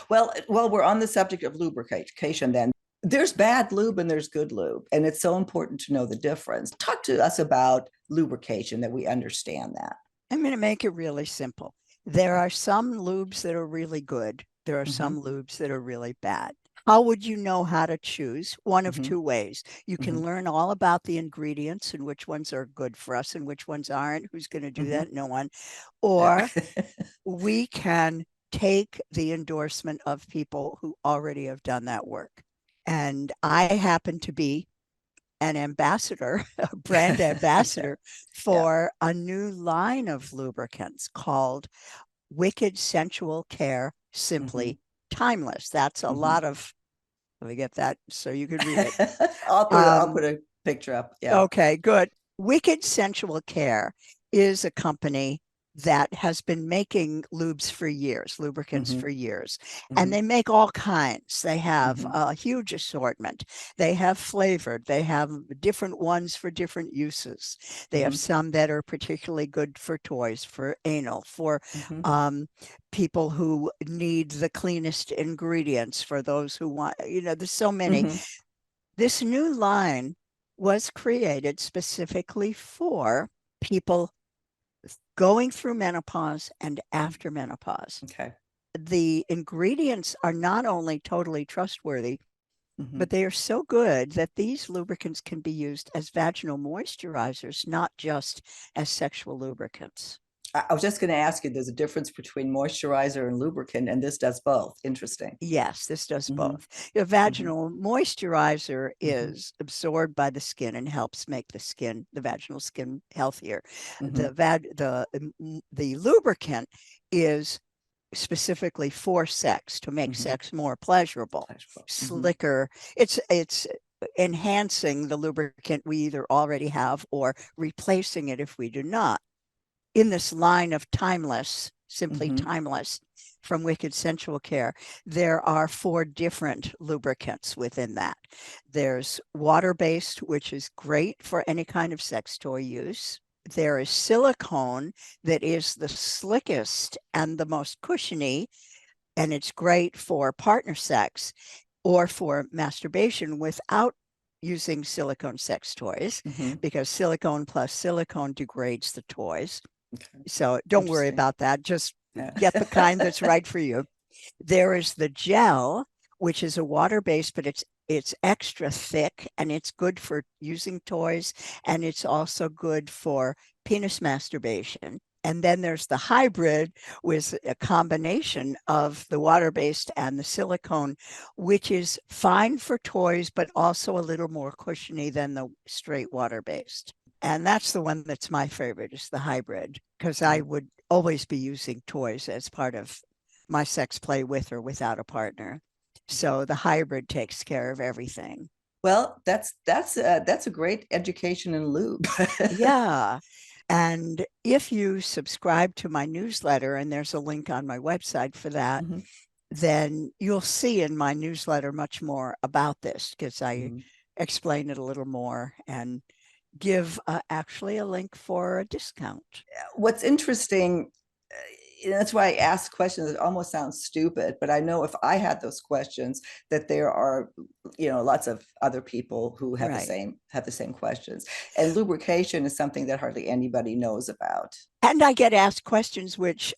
Well, we're on the subject of lubrication then. There's bad lube and there's good lube, and it's so important to know the difference. Talk to us about lubrication that we understand that. I'm going to make it really simple. There are some lubes that are really good. There are Mm-hmm, some lubes that are really bad. How would you know how to choose? One of mm-hmm, two ways. You mm-hmm, can learn all about the ingredients and which ones are good for us and which ones aren't. Who's going to do mm-hmm. that? No one. Yeah. Or we can take the endorsement of people who already have done that work. And I happen to be an ambassador, a brand ambassador Yeah. for a new line of lubricants called Wicked Sensual Care, Mm-hmm, Simply Timeless. That's a mm-hmm. lot of, let me get that so you can read it. I'll Um, put a picture up. Yeah. Okay, good. Wicked Sensual Care is a company that has been making lubes for years, lubricants Mm-hmm, for years, and mm-hmm, they make all kinds. They have mm-hmm, a huge assortment. They have flavored, they have different ones for different uses. They have mm-hmm, some that are particularly good for toys, for anal, for mm-hmm, um, people who need the cleanest ingredients, for those who want, there's so many. mm-hmm. This new line was created specifically for people going through menopause and after menopause. Okay. The ingredients are not only totally trustworthy, Mm-hmm. but they are so good that these lubricants can be used as vaginal moisturizers, not just as sexual lubricants. I was just going to ask you, there's a difference between moisturizer and lubricant, and this does both. Interesting. Yes, this does Mm-hmm, both. The mm-hmm, vaginal moisturizer mm-hmm, is absorbed by the skin and helps make the vaginal skin healthier. mm-hmm, The lubricant is specifically for sex to make mm-hmm. sex more pleasurable, Pleasurable. Mm-hmm, slicker. It's enhancing the lubricant we either already have or replacing it if we do not. In this line of timeless, simply mm-hmm, timeless, from Wicked Sensual Care, there are 4 different lubricants within that. There's water-based, which is great for any kind of sex toy use. There is silicone that is the slickest and the most cushiony, and it's great for partner sex or for masturbation without using silicone sex toys, mm-hmm. because silicone plus silicone degrades the toys. Okay. So don't worry Interesting. about that. Just Yeah. get the kind that's right for you. There is the gel, which is a water based, but it's extra thick and it's good for using toys, and it's also good for penis masturbation. And then there's the hybrid with a combination of the water based and the silicone, which is fine for toys, but also a little more cushiony than the straight water based. And that's the one that's my favorite, is the hybrid, because I Yeah. would always be using toys as part of my sex play with or without a partner. So the hybrid takes care of everything. Well, that's a great education in lube. Yeah. And if you subscribe to my newsletter, and there's a link on my website for that, Mhm, then you'll see in my newsletter much more about this, because I mhm. explain it a little more and give actually a link for a discount. What's interesting, that's why I ask questions. It almost sounds stupid, but I know if I had those questions, that there are, lots of other people who Right. have the same questions. And lubrication is something that hardly anybody knows about. And I get asked questions which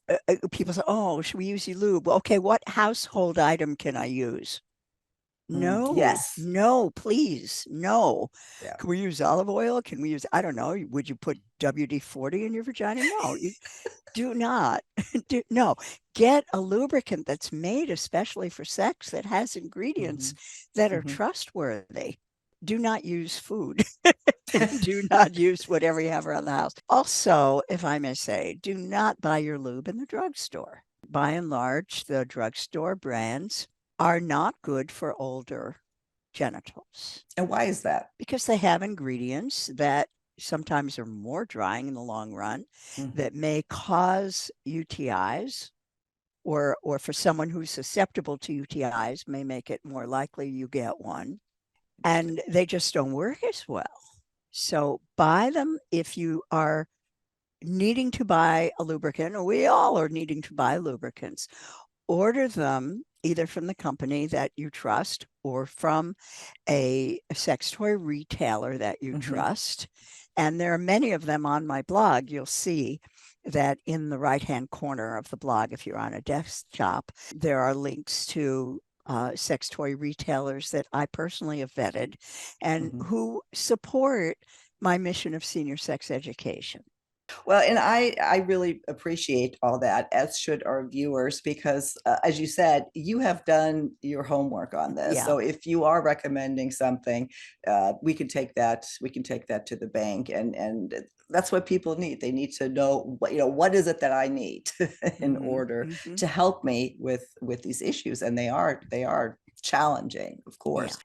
people say, oh, should we use lube? Well, okay, what household item can I use? No, Yes. no, please, no. Yeah. Can we use olive oil? Can we use, I don't know, would you put WD-40 in your vagina? No, you do not. No, get a lubricant that's made especially for sex, that has ingredients Hmm. that are Hmm. trustworthy. Do not use food. Do not use whatever you have around the house. Also, if I may say, do not buy your lube in the drugstore. By and large, the drugstore brands are not good for older genitals, And why is that? because they have ingredients that sometimes are more drying in the long run, Hmm. that may cause UTIs, or for someone who's susceptible to UTIs, may make it more likely you get one. And they just don't work as well. So buy them if you are needing to buy a lubricant, or we all are needing to buy lubricants, order them either from the company that you trust or from a sex toy retailer that you Mhm. trust. And there are many of them on my blog. You'll see that in the right-hand corner of the blog, if you're on a desktop, there are links to sex toy retailers that I personally have vetted and Mhm. who support my mission of senior sex education. Well, and I really appreciate all that, as should our viewers, because as you said, you have done your homework on this. Yeah. So if you are recommending something, we can take that to the bank, and that's what people need. They need to know what is it that I need in Mm-hmm, order mm-hmm. to help me with these issues, and they are challenging, of Yeah. course.